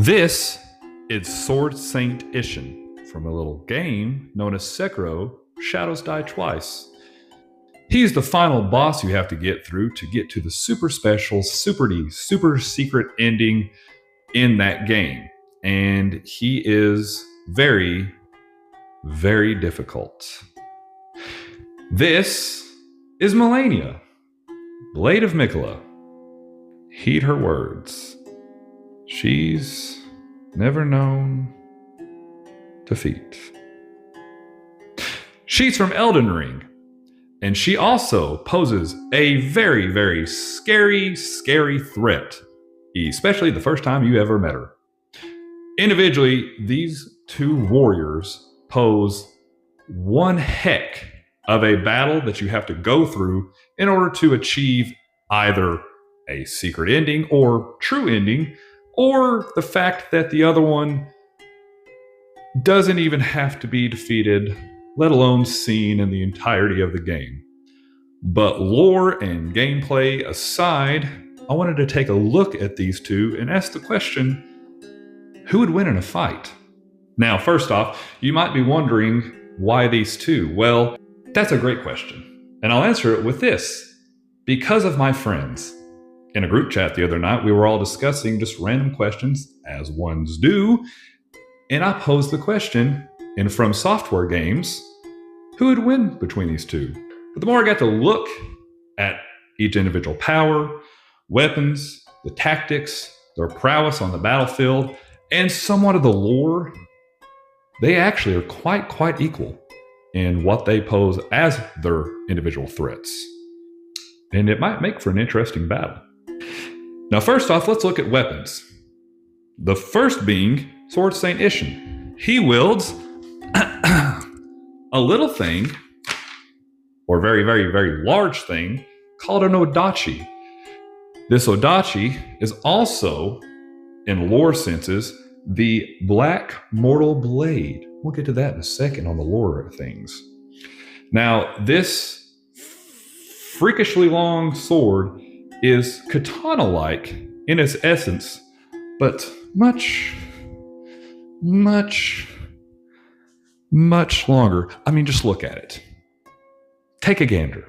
This is Sword Saint Isshin from a little game known as Sekiro: Shadows Die Twice. He's the final boss you have to get through to get to the super special, super secret ending in that game. And he is very, very difficult. This is Malenia, Blade of Mikola. Heed her words. She's never known defeat. She's from Elden Ring, and she also poses a very, very scary threat, especially the first time you ever met her. Individually, these two warriors pose one heck of a battle that you have to go through in order to achieve either a secret ending or true ending, or the fact that the other one doesn't even have to be defeated, let alone seen in the entirety of the game. But lore and gameplay aside, I wanted to take a look at these two and ask the question, who would win in a fight? Now, first off, you might be wondering, why these two? Well, that's a great question, and I'll answer it with this. Because of my friends. In a group chat the other night, we were all discussing just random questions, as ones do, and I posed the question, and from software games, who would win between these two? But the more I got to look at each individual power, weapons, the tactics, their prowess on the battlefield, and somewhat of the lore, they actually are quite equal in what they pose as their individual threats. And it might make for an interesting battle. Now, first off, let's look at weapons. The first being Sword Saint Isshin. He wields a little thing, or very large thing, called an odachi. This odachi is also, in lore senses, the Black Mortal Blade. We'll get to that in a second on the lore of things. Now, this freakishly long sword is katana-like in its essence, but much longer. I mean, just look at it. Take a gander.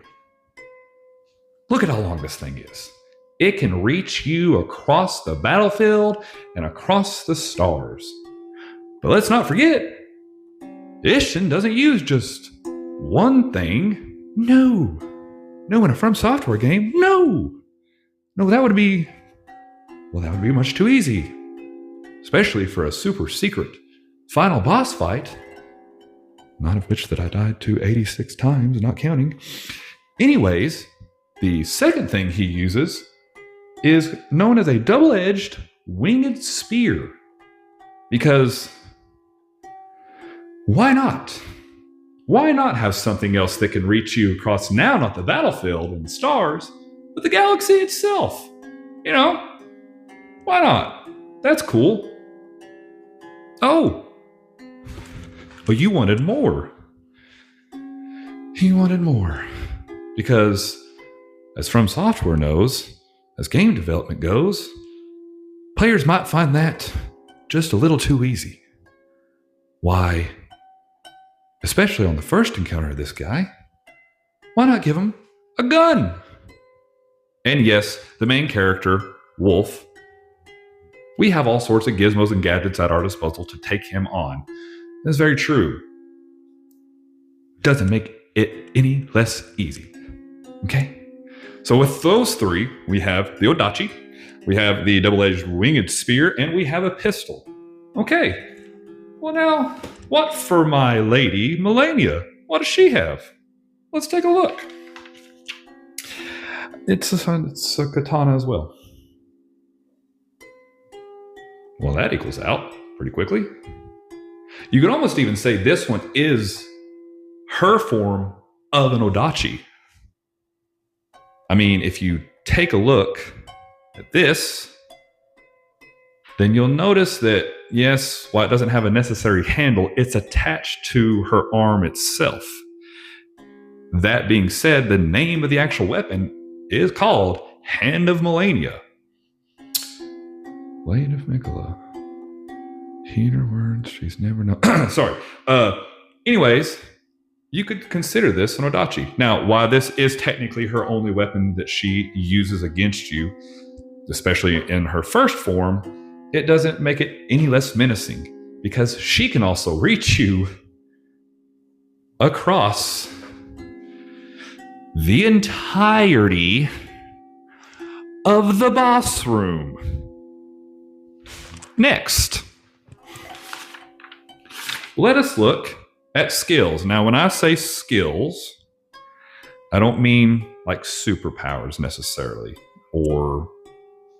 Look at how long this thing is. It can reach you across the battlefield and across the stars. But let's not forget, Isshin doesn't use just one thing. No, in a From Software game, no, that would be much too easy, especially for a super secret final boss fight, none of which that I died to 86 times, not counting. Anyways, the second thing he uses is known as a double-edged winged spear, because why not? Why not have something else that can reach you across now, not the battlefield and the stars, but the galaxy itself? You know, why not? That's cool. Oh, but you wanted more. He wanted more. Because, as From Software knows, as game development goes, players might find that just a little too easy. Why? Especially on the first encounter of this guy, why not give him a gun? And yes, the main character, Wolf, we have all sorts of gizmos and gadgets at our disposal to take him on. That's very true. Doesn't make it any less easy. Okay? So with those three, we have the odachi, we have the double-edged winged spear, and we have a pistol. Okay. Well now, what for my lady, Malenia? What does she have? Let's take a look. It's a katana as well. Well, that equals out pretty quickly. You could almost even say this one is her form of an odachi. I mean, if you take a look at this, then you'll notice that, yes, while it doesn't have a necessary handle, it's attached to her arm itself. That being said, the name of the actual weapon is called Hand of Malenia. Blade of Mikola. Heed her words, she's never known. Sorry. Anyways, you could consider this an Odachi. Now, while this is technically her only weapon that she uses against you, especially in her first form, it doesn't make it any less menacing because she can also reach you across the entirety of the boss room. Next, let us look at skills. Now, when I say skills, I don't mean like superpowers necessarily or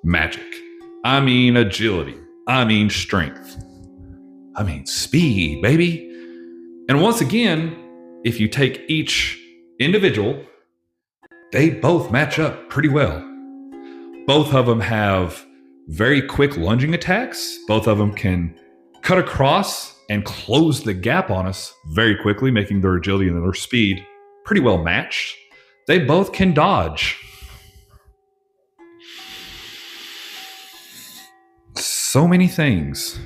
magic. I mean agility. I mean strength. I mean speed, baby. And once again, if you take each individual, they both match up pretty well. Both of them have very quick lunging attacks. Both of them can cut across and close the gap on us very quickly, making their agility and their speed pretty well matched. They both can dodge. So many things.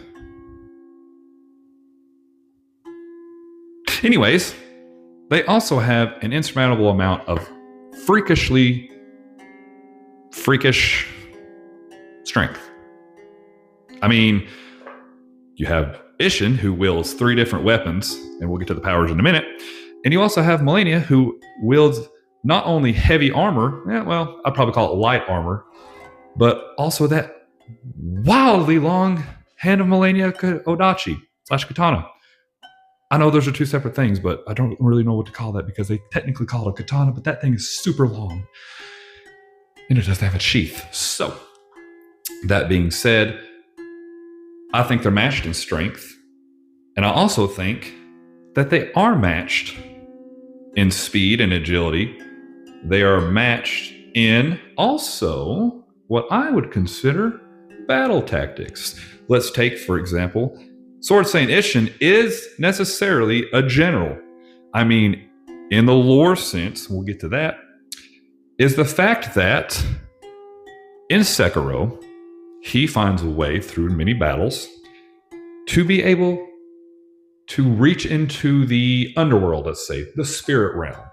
Anyways, they also have an insurmountable amount of freakish strength. I mean, you have Isshin, who wields 3 different weapons, and we'll get to the powers in a minute. And you also have Malenia, who wields not only heavy armor, well, I'd probably call it light armor, but also that wildly long hand of Malenia Odachi / katana. I know those are 2 separate things, but I don't really know what to call that because they technically call it a katana, but that thing is super long. And it doesn't have a sheath. So, that being said, I think they're matched in strength. And I also think that they are matched in speed and agility. They are matched in also what I would consider battle tactics. Let's take, for example, Sword Saint Isshin is necessarily a general. I mean, in the lore sense, we'll get to that, is the fact that in Sekiro, he finds a way through many battles to be able to reach into the underworld, let's say, the spirit realm.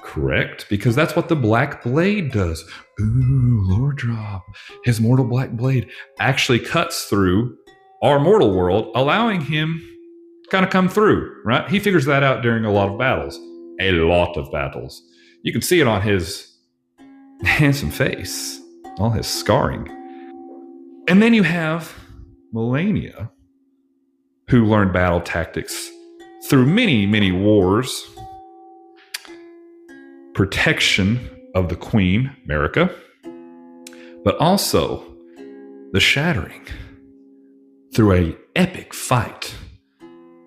Correct? Because that's what the Black Blade does. Ooh, lore drop. His mortal Black Blade actually cuts through our mortal world, allowing him to kind of come through, right? He figures that out during a lot of battles. A lot of battles. You can see it on his handsome face, all his scarring. And then you have Malenia, who learned battle tactics through many, many wars, protection of the Queen, Marika, but also the shattering through an epic fight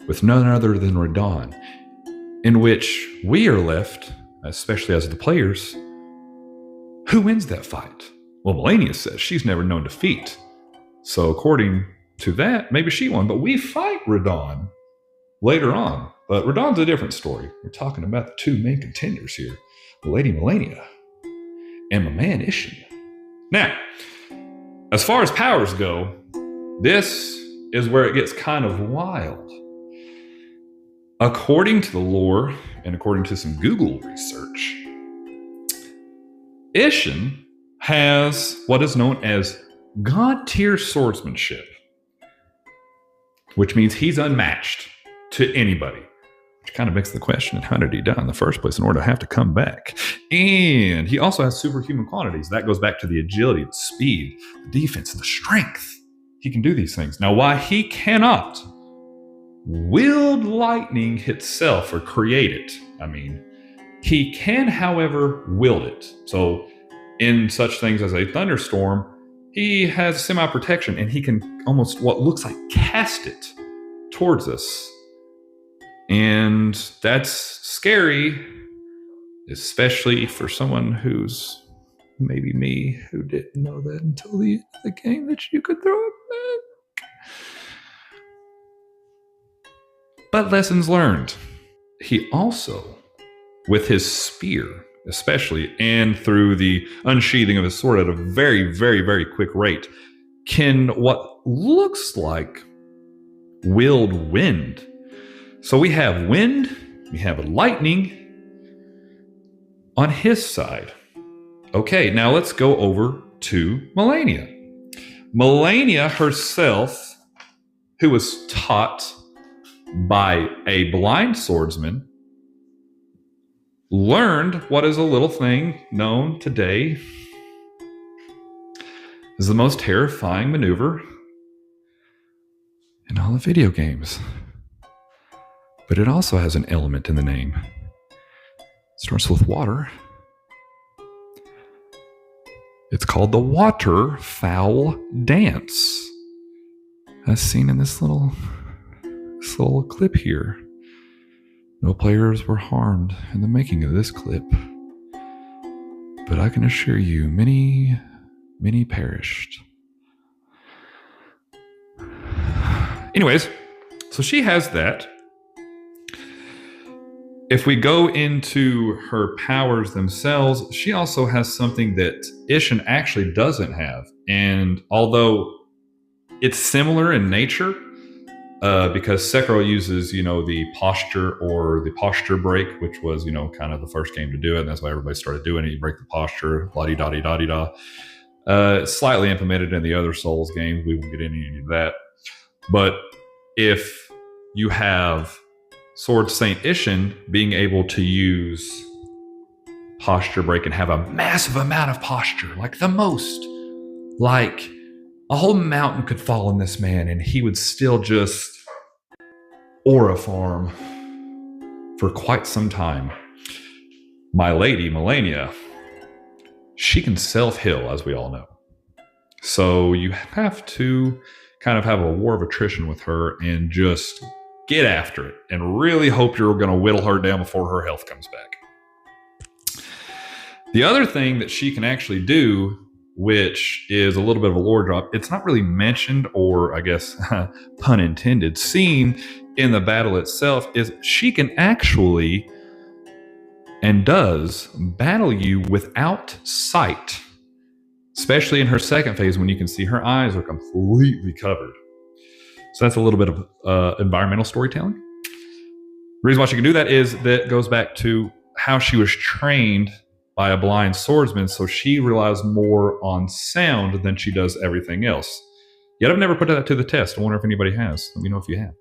with none other than Radon, in which we are left, especially as the players, who wins that fight? Well, Malenia says she's never known defeat. So according to that, maybe she won, but we fight Radon later on. But Radon's a different story. We're talking about the 2 main contenders here, Lady Malenia and my man Isshin. Now, as far as powers go, this is where it gets kind of wild. According to the lore, and according to some Google research, Isshin has what is known as God-tier swordsmanship, which means he's unmatched to anybody. Which kind of begs the question, how did he die in the first place in order to have to come back? And he also has superhuman quantities. That goes back to the agility, the speed, the defense, the strength. He can do these things. Now, why he cannot wield lightning itself or create it, I mean, he can, however, wield it. So in such things as a thunderstorm, he has semi-protection and he can almost what looks like cast it towards us. And that's scary, especially for someone who's maybe me, who didn't know that until the end of the game that you could throw it back. But lessons learned. He also, with his spear especially, and through the unsheathing of his sword at a very, very, very quick rate, can what looks like willed wind. So we have wind, we have lightning on his side. Okay, now let's go over to Malenia. Malenia herself, who was taught by a blind swordsman, learned what is a little thing known today as the most terrifying maneuver in all the video games. But it also has an element in the name. It starts with water. It's called the waterfowl dance, as seen in this little clip here. No players were harmed in the making of this clip, but I can assure you, many perished. Anyways, so she has that. If we go into her powers themselves, she also has something that Isshin actually doesn't have. And although it's similar in nature, because Sekiro uses, the posture or the posture break, which was, kind of the first game to do it. And that's why everybody started doing it. You break the posture, la-di-da-di-da-di-da. Slightly implemented in the other Souls games. We won't get into any of that. But if you have Sword Saint Isshin being able to use posture break and have a massive amount of posture, like the most, like a whole mountain could fall on this man and he would still just aura farm for quite some time. My lady, Malenia, she can self-heal, as we all know. So you have to kind of have a war of attrition with her and just get after it and really hope you're going to whittle her down before her health comes back. The other thing that she can actually do, which is a little bit of a lore drop, it's not really mentioned or, I guess, pun intended, seen in the battle itself, is she can actually and does battle you without sight, especially in her second phase when you can see her eyes are completely covered. So that's a little bit of environmental storytelling. The reason why she can do that is that goes back to how she was trained by a blind swordsman, so she relies more on sound than she does everything else. Yet I've never put that to the test. I wonder if anybody has. Let me know if you have.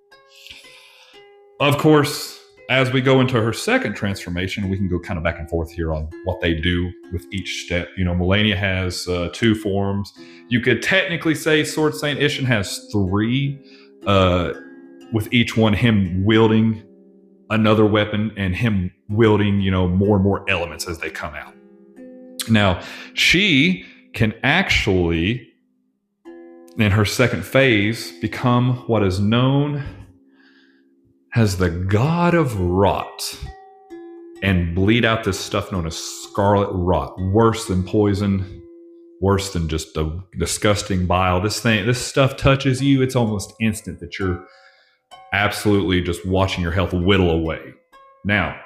Of course, as we go into her second transformation, we can go kind of back and forth here on what they do with each step. Malenia has 2 forms. You could technically say Sword Saint Isshin has 3, with each one him wielding another weapon and him wielding, more and more elements as they come out. Now, she can actually, in her second phase, become what is known as the God of Rot and bleed out this stuff known as scarlet rot, worse than poison, worse than just a disgusting bile. This stuff touches you, it's almost instant that you're absolutely just watching your health whittle away. Now,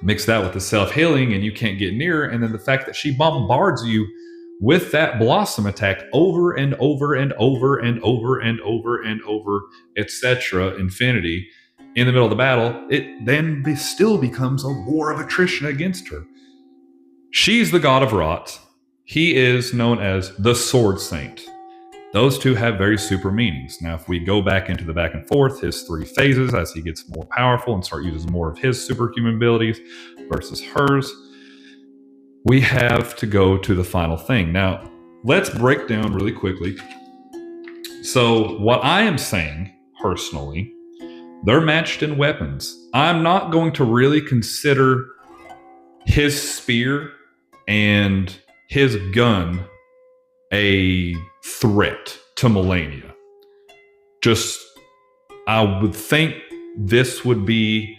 mix that with the self-healing and you can't get near, and then the fact that she bombards you with that blossom attack over and over and over and over and over and over, etc., infinity, in the middle of the battle, it then still becomes a war of attrition against her. She's the God of Rot. He is known as the Sword Saint. Those two have very super meanings. Now, if we go back into the back and forth, his 3 phases, as he gets more powerful and start using more of his superhuman abilities versus hers, we have to go to the final thing. Now, let's break down really quickly. So what I am saying, personally, they're matched in weapons. I'm not going to really consider his spear and his gun a threat to Malenia. I would think this would be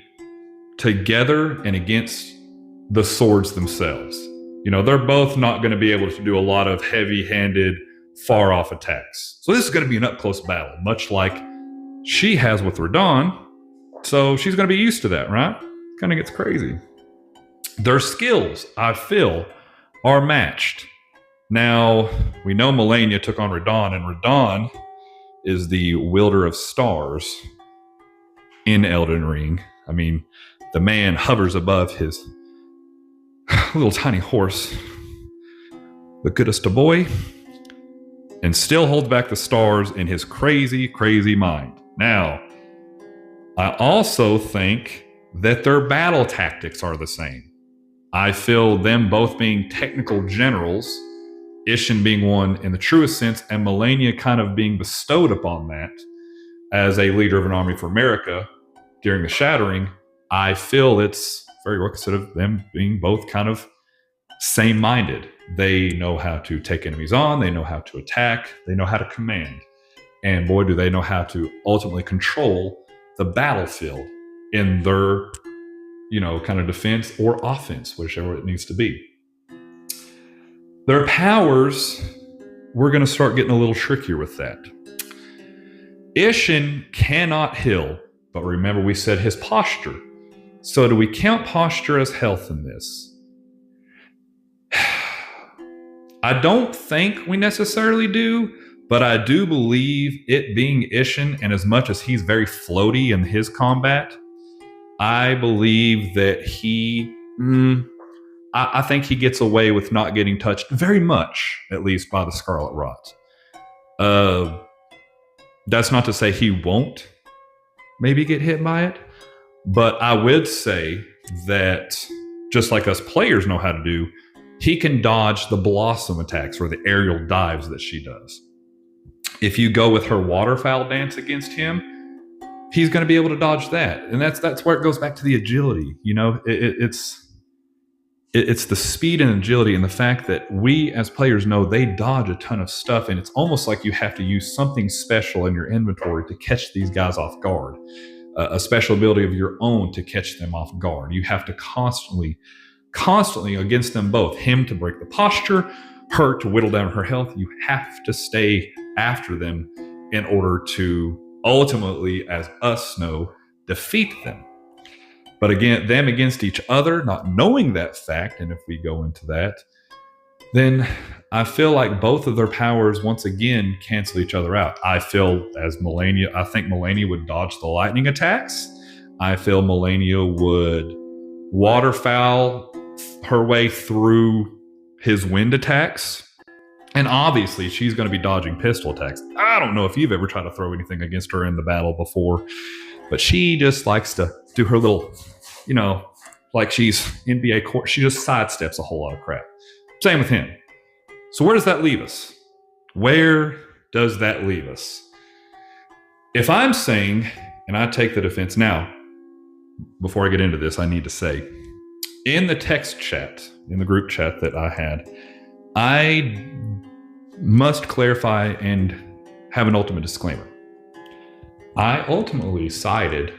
together and against the swords themselves. They're both not going to be able to do a lot of heavy-handed, far-off attacks. So this is going to be an up-close battle, much like she has with Radon. So she's going to be used to that, right? Kind of gets crazy. Their skills, I feel, are matched. Now, we know Malenia took on Radon, and Radon is the wielder of stars in Elden Ring. I mean, the man hovers above his little tiny horse, the goodest of boy, and still holds back the stars in his crazy, crazy mind. Now, I also think that their battle tactics are the same. I feel them both being technical generals, Isshin being one in the truest sense, and Malenia kind of being bestowed upon that as a leader of an army for America during the Shattering. I feel it's very requisite of them being both kind of same-minded. They know how to take enemies on, they know how to attack, they know how to command. And boy, do they know how to ultimately control the battlefield in their, kind of defense or offense, whichever it needs to be. Their powers, we're going to start getting a little trickier with that. Isshin cannot heal, but remember we said his posture. So do we count posture as health in this? I don't think we necessarily do, but I do believe it being Isshin, and as much as he's very floaty in his combat, I believe that I think he gets away with not getting touched very much, at least by the Scarlet Rot. That's not to say he won't maybe get hit by it, but I would say that just like us players know how to do, he can dodge the blossom attacks or the aerial dives that she does. If you go with her waterfowl dance against him, he's going to be able to dodge that. And that's where it goes back to the agility. It's the speed and agility and the fact that we as players know they dodge a ton of stuff, and it's almost like you have to use something special in your inventory to catch these guys off guard, a special ability of your own to catch them off guard. You have to constantly against them both, him to break the posture, her to whittle down her health. You have to stay after them in order to ultimately, as us know, defeat them. But again, them against each other, not knowing that fact, and if we go into that, then I feel like both of their powers once again cancel each other out. I feel as Malenia, I think Malenia would dodge the lightning attacks. I feel Malenia would waterfowl her way through his wind attacks. And obviously, she's going to be dodging pistol attacks. I don't know if you've ever tried to throw anything against her in the battle before, but she just likes to do her little, like she's NBA court. She just sidesteps a whole lot of crap. Same with him. So where does that leave us? Where does that leave us? If I'm saying, and I take the defense now, before I get into this, I need to say, in the text chat, in the group chat that I had, I must clarify and have an ultimate disclaimer. I ultimately sided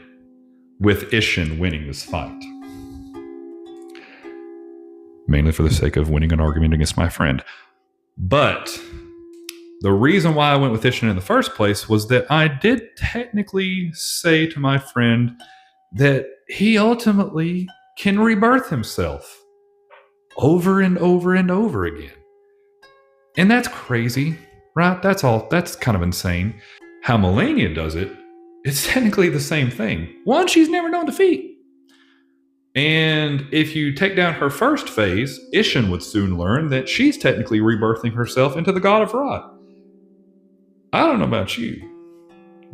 with Isshin winning this fight, mainly for the sake of winning an argument against my friend. But the reason why I went with Isshin in the first place was that I did technically say to my friend that he ultimately can rebirth himself over and over and over again. And that's crazy, right? That's kind of insane. How Malenia does it, it's technically the same thing. One, she's never known defeat. And if you take down her first phase, Isshin would soon learn that she's technically rebirthing herself into the God of Rot. I don't know about you,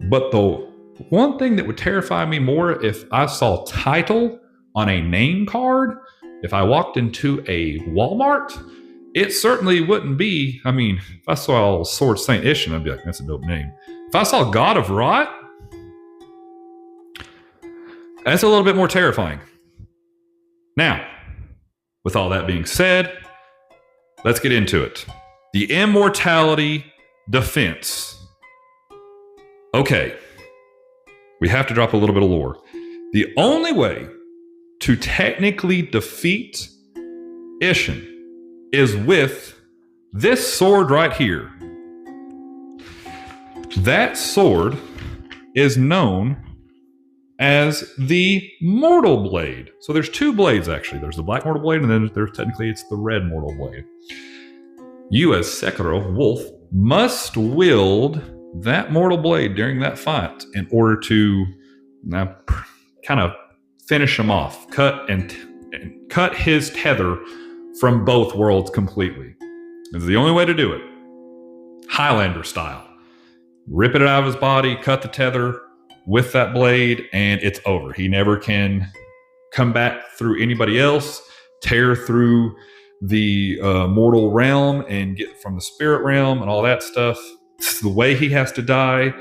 but the one thing that would terrify me more if I saw title on a name card, if I walked into a Walmart, it certainly wouldn't be, if I saw Sword Saint Isshin, I'd be like, that's a dope name. If I saw God of Rot, that's a little bit more terrifying. Now, with all that being said, let's get into it. The immortality defense. Okay, we have to drop a little bit of lore. The only way to technically defeat Isshin is with this sword right here. That sword is known as the Mortal Blade. So there's two blades, actually. There's the Black Mortal Blade, and then there's technically it's the Red Mortal Blade. You, as Sekiro Wolf, must wield that mortal blade during that fight in order to now kind of finish him off, cut his tether from both worlds completely. This is the only way to do it. Highlander style. Rip it out of his body, cut the tether with that blade, and it's over. He never can come back through anybody else, tear through the mortal realm and get from the spirit realm and all that stuff. It's the way he has to die.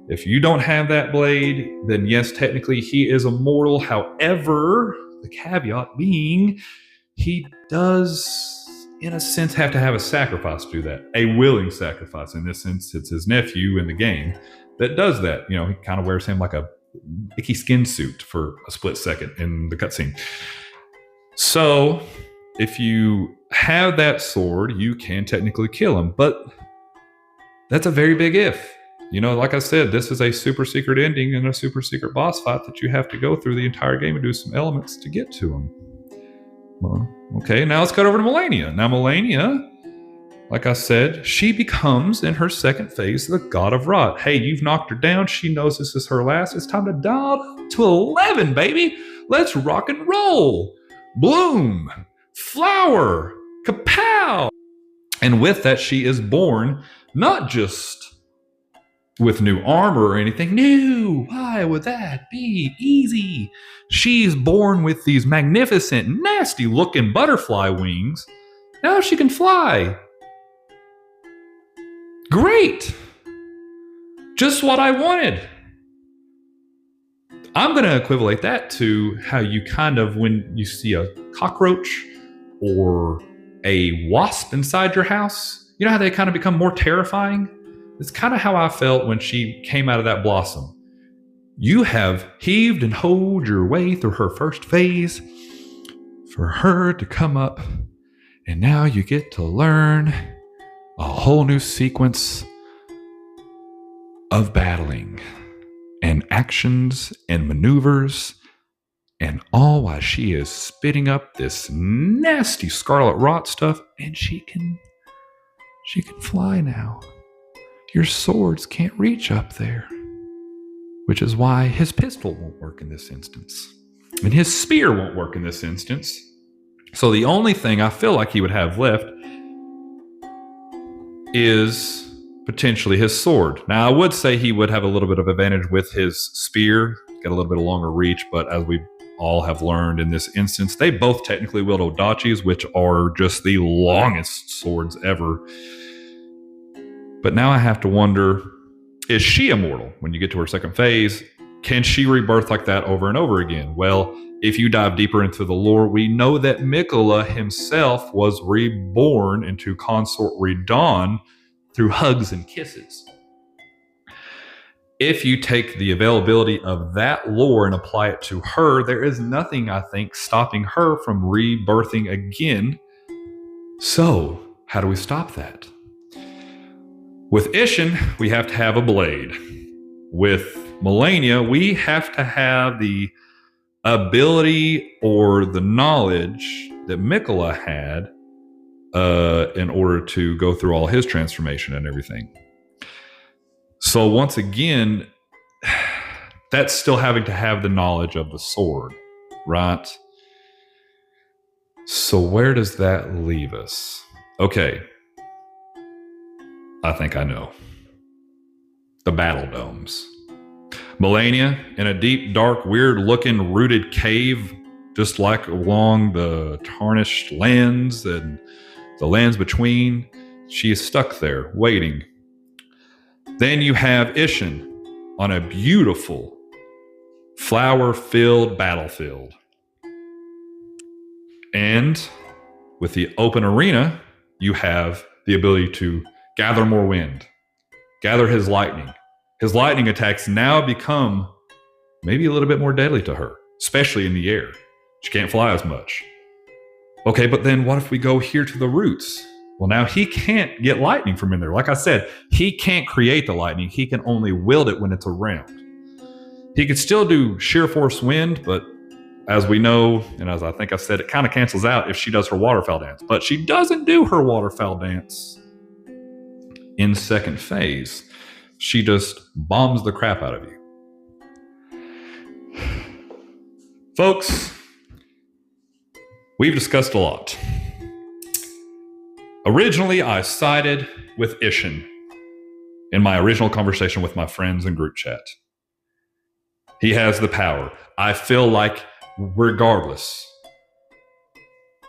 If you don't have that blade, then yes, technically he is immortal. However, the caveat being, he does, in a sense, have to have a sacrifice to do that. A willing sacrifice. In this sense, it's his nephew in the game that does that. You know, he kind of wears him like a icky skin suit for a split second in the cutscene. So, if you have that sword, you can technically kill him. But that's a very big if. You know, like I said, this is a super secret ending and a super secret boss fight that you have to go through the entire game and do some elements to get to him. Well, okay, now let's cut over to Malenia. Now, Malenia, like I said, she becomes, in her second phase, the god of rot. Hey, you've knocked her down. She knows this is her last. It's time to dial to 11, baby. Let's rock and roll. Bloom. Flower. Kapow. And with that, she is born not just with new armor or anything. No, why would that be easy? She's born with these magnificent, nasty-looking butterfly wings. Now she can fly. Great! Just what I wanted. I'm going to equivalent that to how you kind of, when you see a cockroach or a wasp inside your house, you know how they kind of become more terrifying? It's kind of how I felt when she came out of that blossom. You have heaved and hoed your way through her first phase for her to come up, and now you get to learn a whole new sequence of battling and actions and maneuvers, and all while she is spitting up this nasty scarlet rot stuff, and she can fly now. Your swords can't reach up there, which is why his pistol won't work in this instance, and his spear won't work in this instance. So the only thing I feel like he would have left is potentially his sword. Now, I would say he would have a little bit of advantage with his spear, got a little bit of longer reach, but as we all have learned in this instance, they both technically wield odachis, which are just the longest swords ever. But now I have to wonder, is she immortal when you get to her second phase? Can she rebirth like that over and over again? Well, if you dive deeper into the lore, we know that Miquella himself was reborn into Consort Redon through hugs and kisses. If you take the availability of that lore and apply it to her, there is nothing, I think, stopping her from rebirthing again. So, how do we stop that? With Isshin, we have to have a blade. With Malenia, we have to have the ability or the knowledge that Miquella had in order to go through all his transformation and everything. So once again, that's still having to have the knowledge of the sword, right? So where does that leave us? Okay. I think I know. The battle domes. Malenia, in a deep, dark, weird-looking, rooted cave, just like along the tarnished lands and the lands between, she is stuck there, waiting. Then you have Isshin on a beautiful, flower-filled battlefield. And with the open arena, you have the ability to gather more wind, gather his lightning. His lightning attacks now become maybe a little bit more deadly to her, especially in the air. She can't fly as much. Okay, but then what if we go here to the roots? Well, now he can't get lightning from in there. Like I said, he can't create the lightning. He can only wield it when it's around. He could still do sheer force wind, but as we know, and as I think I said, it kind of cancels out if she does her waterfowl dance. But she doesn't do her waterfowl dance in second phase. she just bombs the crap out of you. Folks, we've discussed a lot. Originally, I sided with Isshin in my original conversation with my friends in group chat. He has the power. I feel like regardless,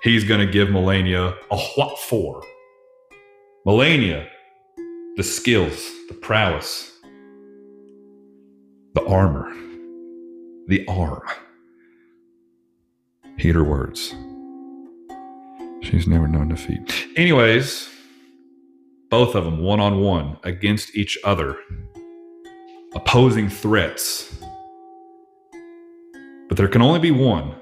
he's going to give Malenia a what for. Malenia, the skills, the prowess, the armor, the arm. Heed her words. She's never known defeat. Anyways, both of them one-on-one against each other, opposing threats. But there can only be one.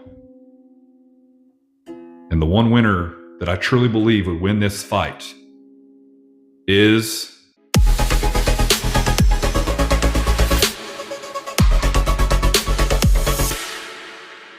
And the one winner that I truly believe would win this fight is